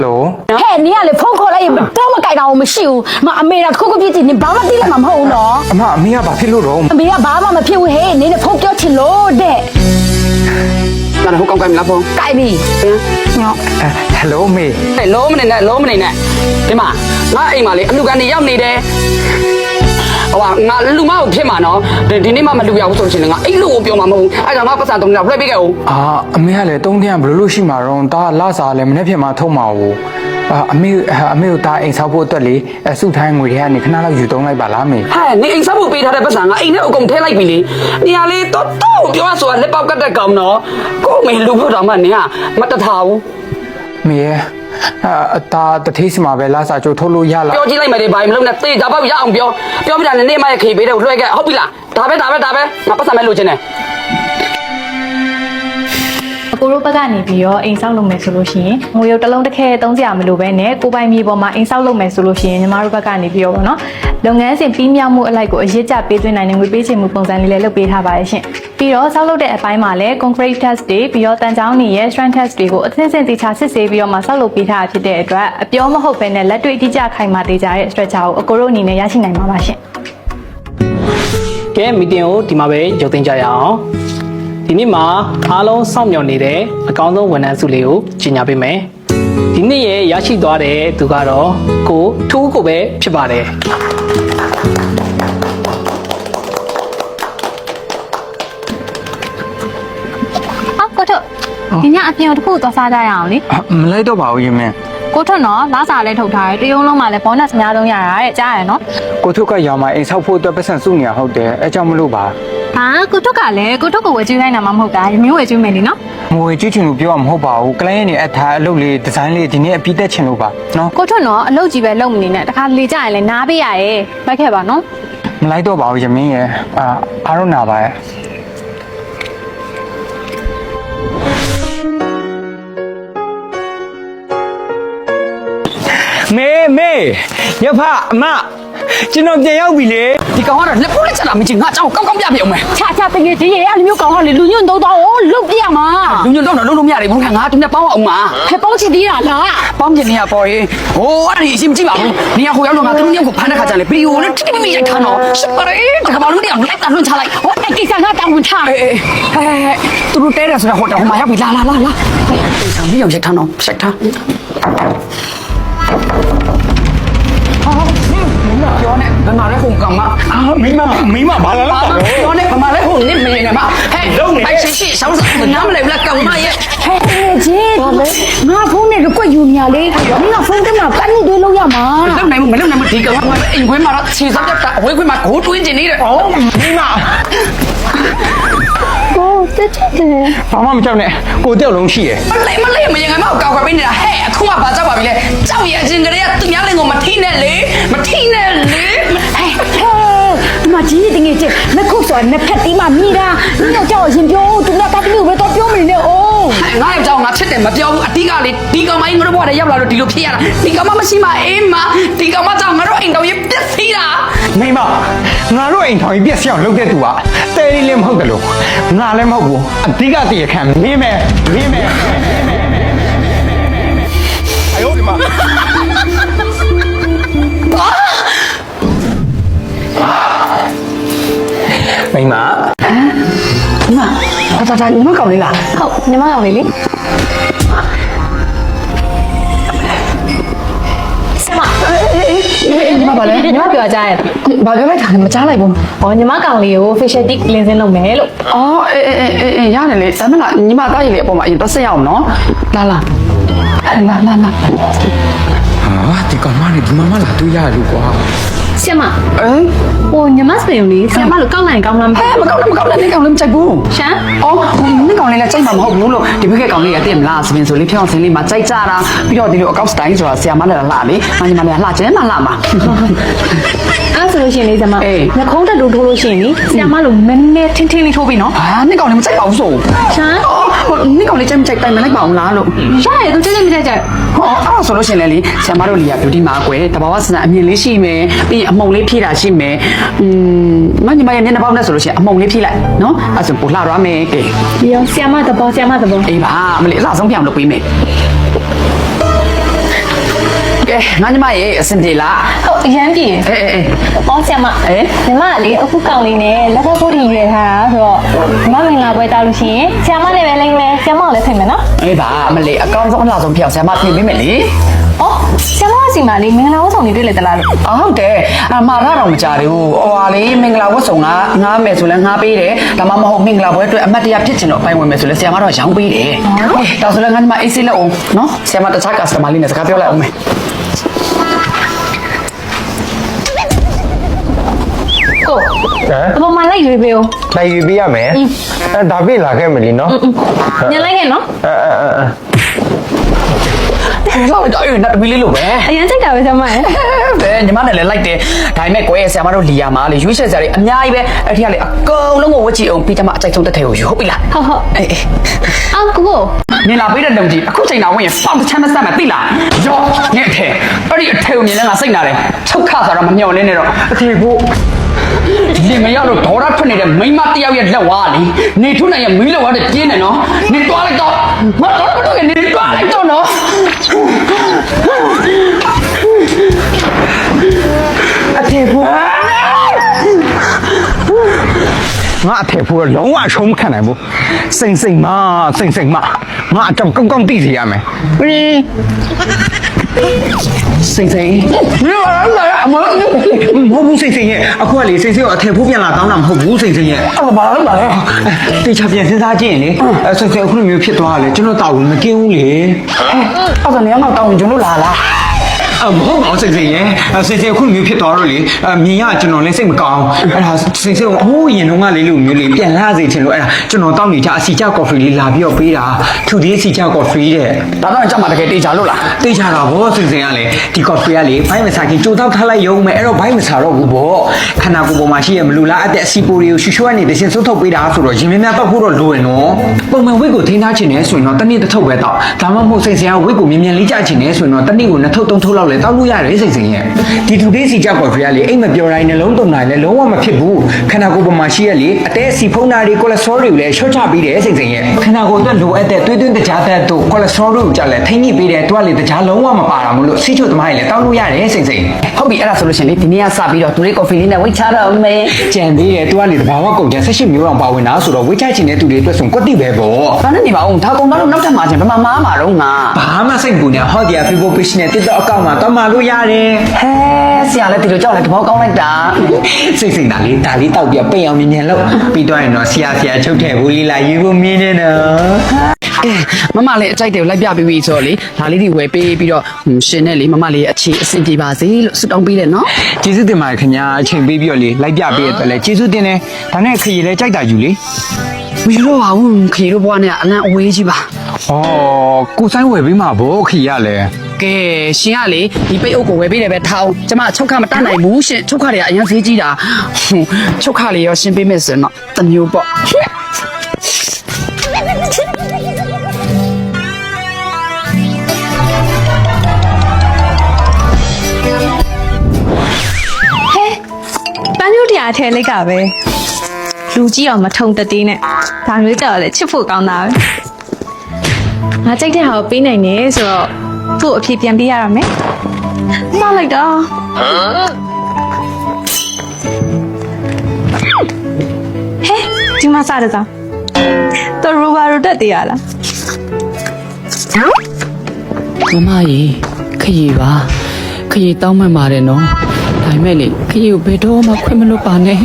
嘿，你啊，你碰过来也多么改到我们修，嘛没啦，扣个笔记，你爸妈地了嘛好喏。အမေကဘာဖြစ်လို့တော့ 没呀，爸妈嘛偏为嘿，你的碰叫起罗的， နားဟိုကောင်းကင်မလားဖုန်း 改笔。喏， ဟယ်လိုအမေ ဟဲ့လုံးမနေနဲ့လုံးမနေနဲ့ဒီမှာငါအိမ်မှာလေအလူကနေရောက်နေတယ်ဟိုကငါလူမကိုဖြစ်မှာနော်ဒီနေ့မှမလူရဘူးဆိုလို့ရှိရင်ငါအိတ်လူကိုပြောမှာမဟုတ်ဘူးအဲ့ဒါငါပတ်စံတုံးတော့လွှဲပေးခဲ့ဦး အမေကလည်းတုံးတန်းဘယ်လိုလုပ်ရှိမှာတော့ဒါလာစားလည်းမနေ့ဖြစ်မှာထုံမှာဘူးအမေကိုဒါအိမ်ဆောက်ဖို့အတွက်လေစုထိုင်းငွေတွေကနေခဏလောက်ယူသုံးလိုက်ပါလားမေ ဟဲ့နေအိမ်ဆောက်ဖို့ပေးထားတဲ့ပတ်စံငါအိမ်ထဲအကုန်ထည့်လိုက်ပြီလေနေရာလေးတော့ပြောရဆိုတာလက်ပေါက်ကတ်တဲ့ကောင်နော်ကို့မေလူဖို့တော့မှနေကမတထားဘူး မေဒါတထေးစီမှာပဲလာစားချိုးထုတ်လို့ရလား ပြောကြည့်လိုက်မယ်ဒီဘာမလုပ်နဲ့သေချာပေါက်ရအောင်ပြောပြတာနဲ့နေမရခေပေးတယ်လွှဲခဲ့ဟုတ်ပြီလားဒါပဲငါပတ်စံမဲ့လို့ချင်းတယ် ကိုရိုးဘက်ကနေပြီးတော့အိမ်ဆောက်လုပ်မယ်ဆိုလို့ရှိရင်ငွေရုပ်တစ်လုံးတစ်ခဲသုံးကြရမလို့ပဲနဲ့ကိုပိုင်မြေပေါ်မှာအိမ်ဆောက်လုပ်မယ်ဆိုလို့ရှိရင်ညီမတို့ဘက်ကနေပြီးတော့ပေါ့နော်လုပ်ငန်းစဉ်ပြီးမြောက်မှုအလိုက်ကိုအရေးကြပေးသွင်းနိုင်တဲ့ငွေပေးချေမှုပုံစံလေးလည်းလုပ်ပေးထားပါတယ်ရှင်ပြီးတော့ဆောက်လုပ်တဲ့အပိုင်းမှာလည်း concrete test တွေပြီးတော့တန်ချောင်းတွေရဲ့ strength test တွေကိုအသင်းစင်တေချာစစ်ဆေးပြီးတော့မှဆောက်လုပ်ပေးထားဖြစ်တဲ့အတွက်အပြောမဟုတ်ပဲနဲ့လက်တွေ့အတိအကျခိုင်မာတေချာတဲ့ structure ကိုအကိုတို့အနေနဲ့ရရှိနိုင်မှာပါရှင် ကဲမီတင်ကိုဒီမှာပဲရုပ်သိမ်းကြရအောင်ဒီနေ့မှာအားလုံးစောင့်မျှော်နေတဲ့အကောင်းဆုံးဝန်ထမ်းစုလေးကိုကြီးညာပေးမယ်ဒီနေ့ရဲ့ရရှိသွားတဲ့သူကတော့ကိုထူးကိုပဲဖြစ်ပါတယ် ကိုထုတ်ဒီညအပြင်ကိုတစ်ခုသွားစားကြရအောင်လေ မလိုက်တော့ပါဘူးရင်မင်း ကိုထုတ်နော်လာစားလဲထုတ်ထားတယ်တရုံးလုံးမှာလဲ bonus အများဆုံးရတာတဲ့ကြားရနော် ကိုထုတ်ကရောင်မအိမ်ဆောက်ဖို့အတွက်ပတ်စံစုနေရဟုတ်တယ်အဲကြောင့်မလို့ပါ ဟာကိုထုတ်ကလည်းကိုထုတ်ကိုဝယ်ကျွေးနိုင်တာမှမဟုတ်တာမျိုးဝယ်ကျွေးမယ်လीနော် ငွေကြည့်ချင်လို့ပြောမှာမဟုတ်ပါဘူးကလိုင်းရဲ့အထားအလုပ်လေးဒီဇိုင်းလေးဒီနေ့အပြီးတက်ချင်လို့ပါနော် ကိုထုတ်နော်အလုပ်ကြီးပဲလုပ်မနေနဲ့တခါလေကြရင်လဲနားပေးရရဲ့လိုက်ခဲ့ပါနော် မလိုက်တော့ပါဘူးရင်မင်းရဲ့အားတော့နာပါရဲ့မေရဖအမကျွန်တော်ပြန်ရောက်ပြီလေ ဒီကောင်ကတော့လက်ပိုးလက်ချက်လာမချင်းငါအကြောင်းကောင်းပြပြအောင်မယ် 恰恰这个这些啊，你没有搞好，你路运都到哦，路边嘛， လူညွန့်တော့လုံးလုံးမရတယ်ဘူးငါသူနဲ့ပေါင်းအောင်ပါ 还包起地了啦。 ပေါင်းချင်နေရပေါ်ရေဟိုအဲ့ဒါကြီးအရှင်မကြည့်ပါဘူးနေရာဟိုရောက်တော့ငါသူတို့ညောက်ကိုဖမ်းတဲ့ခါကျရင်ဗီဒီယိုနဲ့တိတိမိမိရိုက်ထားတော့ရှစ်ပါရေတကဘာလို့တရားလိုက်တာလွှင့်ချလိုက် 我哎，给啥那当文差？ ဟဲ့သူတို့တဲတယ်ဆိုတာဟိုတော့ဟိုမှာရောက်ပြီလာတေးဆောင်မြေရောက်ရိုက်ထားတော့ဆက်ထားပြောနေဗမာလည်းဟိုကောင်မ မိမဘာလာလား ပြောနေဗမာလည်းဟိုနစ်မနေနဲ့မဟဲ့အဲ့ရှိဆောင်းစားနားမလဲဘူးလားကောင်မရဲ့ 嘿，姐，我风那个怪有年嘞，你那风干嘛？赶紧对路呀嘛。 လုံနိုင်မလုံနိုင်မဒီကောင်မအိမ်ခွေးမှာတော့ခြေစောက်တက်တာအဝေးခွေးမှာဂိုးတွင်းကျင်နေတယ် မိမ 哦，这真的。 ဘာမှမကြောက်နဲ့ကိုတယောက်လုံးရှိရယ် မလေးမရင်ငါမကောက်ခွာပေးနေတာဟဲ့အခုမှဘာကြောက်ပါပြီလဲကြောက်ရအချင်းကလေးကသူများလင်းကိုမထိနဲ့လေမထိနဲ့လေ 哎，嘿，妈，今天等于这，那口说那拍地嘛米啦，你要叫我先标，怎么打的没有多标没呢？哦。 ငါ့ယောက်ျားငါချစ်တယ်မပြောဘူးအတိကလေဒီကောင်မကြီးငါတို့ဘဝထဲရောက်လာလို့ဒီလိုဖြစ်ရတာဒီကောင်မမရှိမှအေးမဒီကောင်မကြောင့်ငါတို့အိမ်တော်ကြီးပျက်စီးတာ မိမငါတို့အိမ်ထောင်ကြီးပြက်စီအောင်လုပ်တဲ့သူကတဲလေးလည်းမဟုတ်တယ်လို့ငါလည်းမဟုတ်ဘူးအဓိကတည်းခံမင်းမဲ哎呦我的妈！မိမ ဒါညီမကောင်လေးလား ဟုတ်ညီမကောင်လေးလေဆမ ညီမပါလေ ညီမပြောကြရတယ် ဘာပြောလိုက်တာလဲမကြားလိုက်ဘူး ဟောညီမကောင်လေးကို facial tip cleansing လုပ်မယ်လို့ အော်အေးရတယ်လေဒါမှမဟုတ်ညီမသားရည်လေအပေါ်မှာအရင်တော့ဆက်ရအောင်နော်လာဟာဒီကောင်မလေးဒီမမလာတွေ့ရလို့ကွာ ဆမဟိုညီမစပင်လေးဆမလို့ကောက်လိုက်ကောင်းလား ဟဲ့မကောက်နဲ့နေကောင်လေးမကြိုက်ဘူး ရှမ်း အော်နေကောင်လေးလည်းကြိုက်မှာမဟုတ်ဘူးလို့ဒီဘက်ကကောင်လေးကတည့်မလားစပင်ဆိုလေးဖြောင်းစင်းလေးမှာကြိုက်ကြတာပြီးတော့ဒီလိုအကောက်စတိုင်းဆိုတာဆရာမလည်းလှလေမညီမလည်းလှကျဲမှလှမှာ အဲ့ဆိုလို့ရှိရင်လေဆမနှခုံးတက်လို့ထိုးလို့ရှိရင်လေဆရာမလို့မင်းနဲ့ထင်းထင်းလေးထိုးပြီးနော် ဟာနေကောင်လေးမကြိုက်ပါဘူးဆို ရှမ်း နေကောင်လေးကြိုက်မကြိုက်တိုင်မလိုက်ပါအောင်လားလို့ ရတယ်သူကြိုက်ကြိုက်မကြိုက်ကြ ဟောအဲ့ဒါဆိုလို့ရှိရင်လေဆရာမတို့လီယာ beauty မှာကွယ်တဘာဝစံအမြင်လေးရှိမယ်ပြီးအမုံလေးဖြည့်တာရှိမယ်မညီမရဲ့မျက်နှာပေါက်နဲ့ဆိုလို့ရှိရင်အမုံလေးဖြည့်လိုက်နော်အဲ့ဆိုပိုလှရမယ်ကဲ ပြီးတော့ဆရာမသဘော အေးပါမလေးအလှဆုံးပြအောင်လုပ်ပေးမယ် ကဲငါညီမရေအစင်ပြေလား ဟုတ်အရန်ပြေ အေး ဟောဆရာမညီမလေးအခုကောင်းလေးနဲ့လက်ဖက်ဖို့ထီရွယ်ထားတာဆိုတော့ညီမမင်္ဂလာပွဲတောက်လို့ရှိရင်ဆရာမနဲ့ပဲလိမ့်မယ်ဆရာမကိုလည်းဖိတ်မယ်နော် အေးပါမလေးအကောင်းဆုံးအလားဆုံးဖြစ်အောင်ဆရာမပြင်ပေးမယ်လေ ဟောဆရာမကစီမလေးမင်္ဂလာဝတ်ဆောင်နေတွေ့လေတလားလို့ ဟုတ်တယ်မှားတော့မကြသေးဘူးဟိုဟာလေမင်္ဂလာဝတ်ဆောင်ကငားမယ်ဆိုလဲငားပေးတယ်ဒါမှမဟုတ်မင်္ဂလာပွဲအတွက်အမတ်တရားဖြစ်ချင်တော့အပိုင်ဝင်မယ်ဆိုလဲဆရာမတော့ရောင်းပေးတယ်ဒါဆိုလဲငါညီမအေးဆေးလက်အောင်နော်ဆရာမတခြား customer လေးနဲ့စကားပြောလိုက်အောင်မယ် ကို ဟမ် အပေါ်မှာလိုက်ရွေးပေးဦး လိုက်ယူပေးရမယ်ဒါပြလာခဲ့မယ်လीနော် ညလိုက်ခဲ့နော် လောက်တော့အဲ့နတ်သမီးလေးလို့ပဲ အရန်စိတ်တာပဲဆရာမရဲ့ ဘယ်ညီမနဲ့လည်းလိုက်တယ်ဒါပေမဲ့ကိုယ့်ရဲ့ဆရာမတို့လီယာမှာလေရွေးချယ်စရာတွေအများကြီးပဲအဲ့ဒီကလေအကုန်လုံးကိုဝတ်ကြည့်အောင်ပြီးကြမှာအကြိုက်ဆုံးတစ်ထည်ကိုယူဟုတ်ပြီလား ဟုတ်ဟုတ် အေး အော်ကို မြင်လာပေးတဲ့လုံကြီးအခုချိန်လာဝင်ရင်စောင့်တစ်ချမ်းမဆက်မှသိလားရော့ငဲ့အထည်အဲ့ဒီအထည်ကိုမြင်လဲငါစိတ်နာတယ်ချုပ်ခဆိုတော့မမျော်လင်းနဲ့တော့အထည်ကိုဒီမရောက်တော့ဒေါ်ရထွက်နေတဲ့မိန်းမတယောက်ရဲ့လက်ဝါးလေနေထုနိုင်ရဲ့မီးလက်ဝါးတွေပြင်းနေနော်နေတွားလိုက်တော့မတော်တော့ကနေတွားလိုက်တော့နော်အထည်ကို ငါအထက်ဖို့လုံးဝအရှုံးမခံနိုင်ဘူးစိမ့်စိမ့်မငါအကြောင်းကောင်းကောင်းသိစေရမယ်စိမ့်စိမ့်မဟုတ်ဘူးစိမ့်စိမ့်ရဲ့အခုကလေစိမ့်စိမ့်ကိုအထက်ဖို့ပြန်လာတောင်းတာမဟုတ်ဘူးစိမ့်စိမ့်ရဲ့အဲ့ဘာလဲတေချာပြန်စဉ်းစားကြည့်ရင်လေစိမ့်စိမ့်အခုလိုမျိုးဖြစ်သွားတာလေကျွန်တော်တောက်ဝင်မကင်းဘူးလေ အဲ့ဒါနေအောင်တောင်းကျွန်တော်လာလား မဟုတ်ပါဘူးစိတ်စိတ်ရဲ့စိတ်စိတ်အခုမျိုးဖြစ်သွားတော့လေမြင်ရကျွန်တော်လည်းစိတ်မကောင်းအဲ့ဒါစိတ်စိတ်ဟိုးရင်တော့ကလေးလိုမျိုးလေးပြန်လာစေချင်လို့အဲ့ဒါကျွန်တော်တောက်နေကြအစီချကော်ဖီလေးလာပြီးတော့ပေးတာထူသေးအစီချကော်ဖီတဲ့ ဒါတော့ကြမှာတကယ်တေချာလို့လား သိချတာဗောစိတ်စိတ်ကလေဒီကော်ဖီကလေဘိုင်းမစားခင်ကြိုတောက်ထားလိုက်ရုံမယ်အဲ့တော့ဘိုင်းမစားတော့ဘူးဗောခန္ဓာကိုယ်ပေါ်မှာရှိရမလူလားအသက်အစီပိုတွေကိုရှူရှူကနေတရှင်စုပ်ထုတ်ပေးတာဆိုတော့ရင်မင်းများတောက်ဖို့တော့လိုရနော်ပုံမှန်ဝိတ်ကိုထိန်းထားချင်တယ်ဆိုရင်တော့တနည်းတစ်ထုပ်ပဲတောက်ဒါမှမဟုတ်စိတ်စိတ်ကဝိတ်ကိုမြင်မြန်လေးကြချင်တယ်ဆိုရင်တော့တနည်းကိုနှစ်ထုပ်သုံးထုပ်လောက်လဲတောက်လို့ရတယ်စိတ်စိတ်ရဲ့ဒီထူသေးစီကြကော်ဖီကလေအိမ်မပြောတိုင်းနှလုံးတုံတိုင်းလည်းလုံးဝမဖြစ်ဘူးခန္ဓာကိုယ်ပေါ်မှာရှိရလေအတဲစီဖုံးနာတွေကိုလက်စထရောတွေကိုလည်းရှော့ချပေးတယ်စိတ်စိတ်ရဲ့ခန္ဓာကိုယ်အတွက်လိုအပ်တဲ့သွေးသွင်းတကြားသက်တို့ကိုလက်စထရောတွေကိုကြလည်းထိန်းညှိပေးတယ်သူကလေတကြားလုံးဝမပါတာမလို့စီချိုသမားတွေလည်းတောက်လို့ရတယ်စိတ်စိတ် ဟုတ်ပြီအဲ့ဒါဆိုလို့ရှင်လေဒီနေ့ကစပြီးတော့သူလေးကော်ဖီလေးနဲ့ဝိတ်ချတော့မယ် ကြံသေးတယ်သူကလေတဘာဝကုန်ကြ16မျိုးအောင်ပါဝင်တာဆိုတော့ဝိတ်ချချင်တဲ့သူတွေအတွက်ဆိုကွက်တိပဲပေါ့ ဘာနဲ့နေပါဦးဒါကုန်တော့နောက်ထပ်မှာချင်းဘယ်မှာမားမှာတော့ငါ ဘာမှစိတ်ကူနဲ့ဟော့ဒီယာ Facebook page နဲ့ TikTok account မှာတော့မှာလို့ရတယ် ဟဲဆရာလည်းဒီလိုကြောက်လိုက်တဘောကောင်းလိုက်တာ စိတ်စိတ်ဒါလေးတောက်ပြပိတ်အောင်မြင်လို့ပြီးတော့ရင်တော့ဆရာချုပ်ထည့်ဘူးလေးလာယူဖို့မြင်နေနော် ကဲမမလေးအကြိုက်တယ်လိုက်ပြပြီးပြီဆိုတော့လေဒါလေးတွေဝယ်ပေးပြီးတော့ရှင်နဲ့လေမမလေးအခြေအဆင်ပြေပါစေလို့ဆုတောင်းပေးတယ်နော် ကျေးဇူးတင်ပါတယ်ခင်ဗျာအချိန်ပေးပြီးတော့လေလိုက်ပြပေးရတဲ့လေကျေးဇူးတင်တယ်ဒါနဲ့ခရီးလဲကြိုက်တာယူလေ မယူတော့ပါဘူးခေတို့ဘွားနဲ့အလန့်အဝေးကြီးပါ ဩကိုဆိုင်ဝယ်ပေးမှာဗောခရီးရလဲ ကဲရှင်ကလေဒီပိတ်အုပ်ကိုဝယ်ပေးတယ်ပဲထောင်းကျမချုပ်ခမတတ်နိုင်ဘူးရှင်ချုပ်ခတွေကအရင်ဈေးကြီးတာချုပ်ခလေးရောရှင်ပေးမယ်ဆိုရင်တော့တစ်မျိုးပေါ့ ပန်းညိုတရားအထည်လိုက်ကပဲလူကြီးအောင်မထုံတသေးနဲ့ဒါမျိုးကြောက်လဲချစ်ဖို့ကောင်းတာပဲငါကြိုက်တဲ့ဟာကိုပေးနိုင်နေဆိုတော့သူ့အဖြစ်ပြန်ပေးရရမယ်မလိုက်တော့ဟဲ့ဒီမှာစားတယ်စားတော်ရူဘာရတက်တရလား မမကြီးခရီပါခရီတောင်းမှန်ပါတယ်နော်ဒါပေမဲ့လေခရီကိုဘယ်တော့မှခွင့်မလို့ပါနဲ့